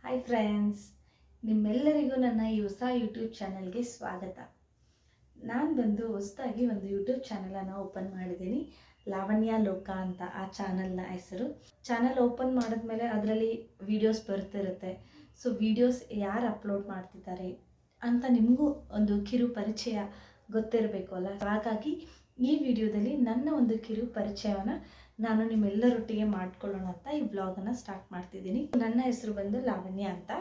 Hi friends, ನಿಮ್ಮೆಲ್ಲರಿಗೂ ನನ್ನ ಈ ಹೊಸ ಯೂಟ್ಯೂಬ್ ಚಾನಲ್ಗೆ ಸ್ವಾಗತ. ನಾನು ಬಂದು ಹೊಸದಾಗಿ ಒಂದು ಯೂಟ್ಯೂಬ್ ಚಾನಲನ್ನು ಓಪನ್ ಮಾಡಿದ್ದೀನಿ. ಲಾವಣ್ಯ ಲೋಕ ಅಂತ ಆ ಚಾನಲ್ನ ಹೆಸರು. ಚಾನಲ್ ಓಪನ್ ಮಾಡಿದ್ಮೇಲೆ ಅದರಲ್ಲಿ ವೀಡಿಯೋಸ್ ಬರ್ತಿರುತ್ತೆ. ಸೊ ವೀಡಿಯೋಸ್ ಯಾರು ಅಪ್ಲೋಡ್ ಮಾಡ್ತಿದ್ದಾರೆ ಅಂತ ನಿಮಗೂ ಒಂದು ಕಿರು ಪರಿಚಯ ಗೊತ್ತಿರಬೇಕು ಅಲ್ಲ. ಹಾಗಾಗಿ ಈ ವಿಡಿಯೋದಲ್ಲಿ ನನ್ನ ಒಂದು ಕಿರು ಪರಿಚಯವನ್ನು ನಾನು ನಿಮ್ಮೆಲ್ಲರೊಟ್ಟಿಗೆ ಮಾಡ್ಕೊಳ್ಳೋಣ ಅಂತ ಈ ವ್ಲಾಗನ್ನು ಸ್ಟಾರ್ಟ್ ಮಾಡ್ತಿದ್ದೀನಿ. ನನ್ನ ಹೆಸರು ಬಂದು ಲಾವಣ್ಯ ಅಂತ.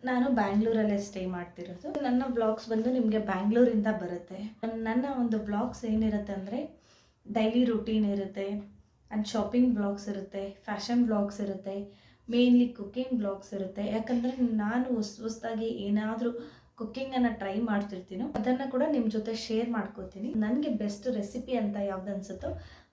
ನಾನು ಬ್ಯಾಂಗ್ಳೂರಲ್ಲೇ ಸ್ಟೇ ಮಾಡ್ತಿರೋದು. ನನ್ನ ವ್ಲಾಗ್ಸ್ ಬಂದು ನಿಮಗೆ ಬ್ಯಾಂಗ್ಳೂರಿಂದ ಬರುತ್ತೆ. ನನ್ನ ಒಂದು ವ್ಲಾಗ್ಸ್ ಏನಿರುತ್ತೆ ಅಂದರೆ ಡೈಲಿ ರೂಟೀನ್ ಇರುತ್ತೆ, ಆ್ಯಂಡ್ ಶಾಪಿಂಗ್ ವ್ಲಾಗ್ಸ್ ಇರುತ್ತೆ, ಫ್ಯಾಷನ್ ವ್ಲಾಗ್ಸ್ ಇರುತ್ತೆ, ಮೇನ್ಲಿ ಕುಕ್ಕಿಂಗ್ ವ್ಲಾಗ್ಸ್ ಇರುತ್ತೆ. ಯಾಕಂದರೆ ನಾನು ಹೊಸದಾಗಿ ಏನಾದರೂ ಕುಕ್ಕಿಂಗನ್ನು ಟ್ರೈ ಮಾಡ್ತಿರ್ತೀನೋ ಅದನ್ನು ಕೂಡ ನಿಮ್ಮ ಜೊತೆ ಶೇರ್ ಮಾಡ್ಕೋತೀನಿ. ನನಗೆ ಬೆಸ್ಟ್ ರೆಸಿಪಿ ಅಂತ ಯಾವ್ದು ಅನ್ಸುತ್ತೋ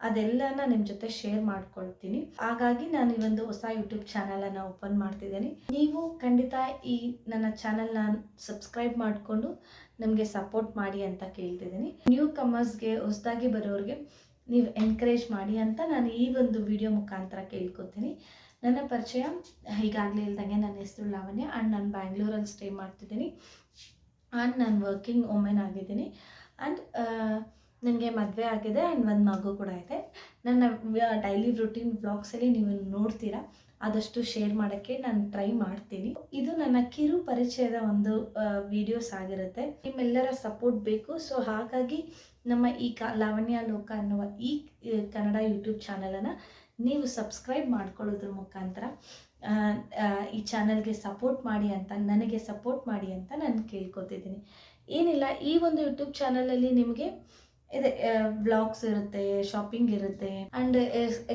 ಅದೆಲ್ಲನ ನಿಮ್ಮ ಜೊತೆ ಶೇರ್ ಮಾಡ್ಕೊಳ್ತೀನಿ. ಹಾಗಾಗಿ ನಾನು ಈ ಒಂದು ಹೊಸ ಯೂಟ್ಯೂಬ್ ಚಾನಲನ್ನು ಓಪನ್ ಮಾಡ್ತಿದ್ದೀನಿ. ನೀವು ಖಂಡಿತ ಈ ನನ್ನ ಚಾನಲ್ನ ಸಬ್ಸ್ಕ್ರೈಬ್ ಮಾಡಿಕೊಂಡು ನಮಗೆ ಸಪೋರ್ಟ್ ಮಾಡಿ ಅಂತ ಕೇಳ್ತಿದ್ದೀನಿ. ನ್ಯೂ ಕಮರ್ಸ್ಗೆ, ಹೊಸದಾಗಿ ಬರೋರಿಗೆ ನೀವು ಎನ್ಕರೇಜ್ ಮಾಡಿ ಅಂತ ನಾನು ಈ ಒಂದು ವಿಡಿಯೋ ಮುಖಾಂತರ ಕೇಳ್ಕೊತೀನಿ. ನನ್ನ ಪರಿಚಯ ಈಗಾಗಲೇ ಹೇಳ್ದಂಗೆ ನನ್ನ ಹೆಸರು ಲಾವಣ್ಯ, ಆ್ಯಂಡ್ ನಾನು ಬ್ಯಾಂಗ್ಳೂರಲ್ಲಿ ಸ್ಟೇ ಮಾಡ್ತಿದ್ದೀನಿ, ಆ್ಯಂಡ್ ನಾನು ವರ್ಕಿಂಗ್ ವುಮೆನ್ ಆಗಿದ್ದೀನಿ, ಆ್ಯಂಡ್ ನನಗೆ ಮದುವೆ ಆಗಿದೆ, ಆ್ಯಂಡ್ ಒಂದು ಮಗು ಕೂಡ ಇದೆ. ನನ್ನ ಡೈಲಿ ರೂಟೀನ್ ವ್ಲಾಗ್ಸಲ್ಲಿ ನೀವು ನೋಡ್ತೀರಾ, ಆದಷ್ಟು ಶೇರ್ ಮಾಡೋಕ್ಕೆ ನಾನು ಟ್ರೈ ಮಾಡ್ತೀನಿ. ಇದು ನನ್ನ ಕಿರು ಪರಿಚಯದ ಒಂದು ವಿಡಿಯೋಸ್ ಆಗಿರುತ್ತೆ. ನಿಮ್ಮೆಲ್ಲರ ಸಪೋರ್ಟ್ ಬೇಕು. ಸೊ ಹಾಗಾಗಿ ನಮ್ಮ ಈ ಲಾವಣ್ಯ ಲೋಕ ಅನ್ನುವ ಈ ಕನ್ನಡ ಯೂಟ್ಯೂಬ್ ಚಾನಲನ್ನು ನೀವು ಸಬ್ಸ್ಕ್ರೈಬ್ ಮಾಡ್ಕೊಳ್ಳೋದ್ರ ಮುಖಾಂತರ ಈ ಚಾನಲ್ಗೆ ಸಪೋರ್ಟ್ ಮಾಡಿ ಅಂತ, ನನಗೆ ಸಪೋರ್ಟ್ ಮಾಡಿ ಅಂತ ನಾನು ಕೇಳ್ಕೊತಿದ್ದೀನಿ. ಏನಿಲ್ಲ, ಈ ಒಂದು ಯೂಟ್ಯೂಬ್ ಚಾನಲಲ್ಲಿ ನಿಮಗೆ ಇದೆ ವ್ಲಾಗ್ಸ್ ಇರುತ್ತೆ, ಶಾಪಿಂಗ್ ಇರುತ್ತೆ, ಆ್ಯಂಡ್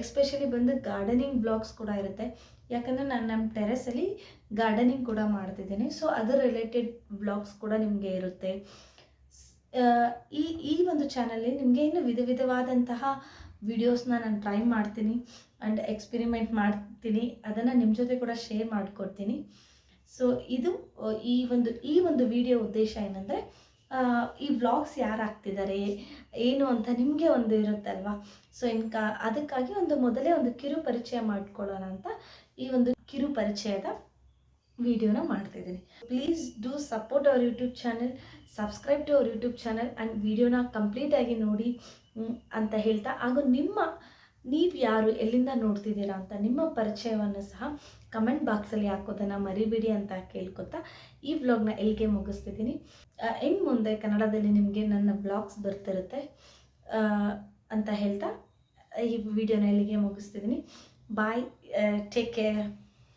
ಎಸ್ಪೆಷಲಿ ಬಂದು ಗಾರ್ಡನಿಂಗ್ ವ್ಲಾಗ್ಸ್ ಕೂಡ ಇರುತ್ತೆ. ಯಾಕಂದರೆ ನಾನು ನಮ್ಮ ಟೆರೆಸಲ್ಲಿ ಗಾರ್ಡನಿಂಗ್ ಕೂಡ ಮಾಡ್ತಿದ್ದೀನಿ. ಸೊ ಅದರ ರಿಲೇಟೆಡ್ ವ್ಲಾಗ್ಸ್ ಕೂಡ ನಿಮಗೆ ಇರುತ್ತೆ. ಈ ಒಂದು ಚಾನಲ್ಲಿ ನಿಮಗೆ ಇನ್ನು ವಿಧವಾದಂತಹ ವಿಡಿಯೋಸ್ನ ನಾನು ಟ್ರೈ ಮಾಡ್ತೀನಿ, ಆ್ಯಂಡ್ ಎಕ್ಸ್ಪೆರಿಮೆಂಟ್ ಮಾಡ್ತೀನಿ. ಅದನ್ನು ನಿಮ್ಮ ಜೊತೆ ಕೂಡ ಶೇರ್ ಮಾಡ್ಕೊಡ್ತೀನಿ. ಸೊ ಇದು ಈ ಒಂದು ವಿಡಿಯೋ ಉದ್ದೇಶ ಏನಂದರೆ, ಈ ವ್ಲಾಗ್ಸ್ ಯಾರು ಆಗ್ತಿದ್ದಾರೆ ಏನು ಅಂತ ನಿಮಗೆ ಒಂದು ಇರುತ್ತಲ್ವ. ಸೊ ಅದಕ್ಕಾಗಿ ಮೊದಲೇ ಒಂದು ಕಿರು ಪರಿಚಯ ಮಾಡ್ಕೊಳ್ಳೋಣ ಅಂತ ಈ ಒಂದು ಕಿರು ಪರಿಚಯದ ವಿಡಿಯೋನ ಮಾಡ್ತಿದ್ದೀನಿ. Please do support our YouTube channel, subscribe to our YouTube channel, and ವಿಡಿಯೋನ ಕಂಪ್ಲೀಟಾಗಿ ನೋಡಿ ಅಂತ ಹೇಳ್ತಾ, ಹಾಗೂ ನೀವು ಯಾರು, ಎಲ್ಲಿಂದ ನೋಡ್ತಿದ್ದೀರಾ ಅಂತ ನಿಮ್ಮ ಪರಿಚಯವನ್ನು ಸಹ ಕಮೆಂಟ್ ಬಾಕ್ಸಲ್ಲಿ ಹಾಕೋದನ್ನು ಮರಿಬೇಡಿ ಅಂತ ಕೇಳ್ಕೊತಾ ಈ ವ್ಲಾಗ್ನ ಎಲ್ಲಿಗೆ ಮುಗಿಸ್ತಿದ್ದೀನಿ. ಇನ್ನು ಮುಂದೆ ಕನ್ನಡದಲ್ಲಿ ನಿಮಗೆ ನನ್ನ ವ್ಲಾಗ್ಸ್ ಬರ್ತಿರುತ್ತೆ ಅಂತ ಹೇಳ್ತಾ ಈ ವಿಡಿಯೋನ ಎಲ್ಲಿಗೆ ಮುಗಿಸ್ತಿದ್ದೀನಿ. ಬಾಯ್, ಟೇಕ್ ಕೇರ್.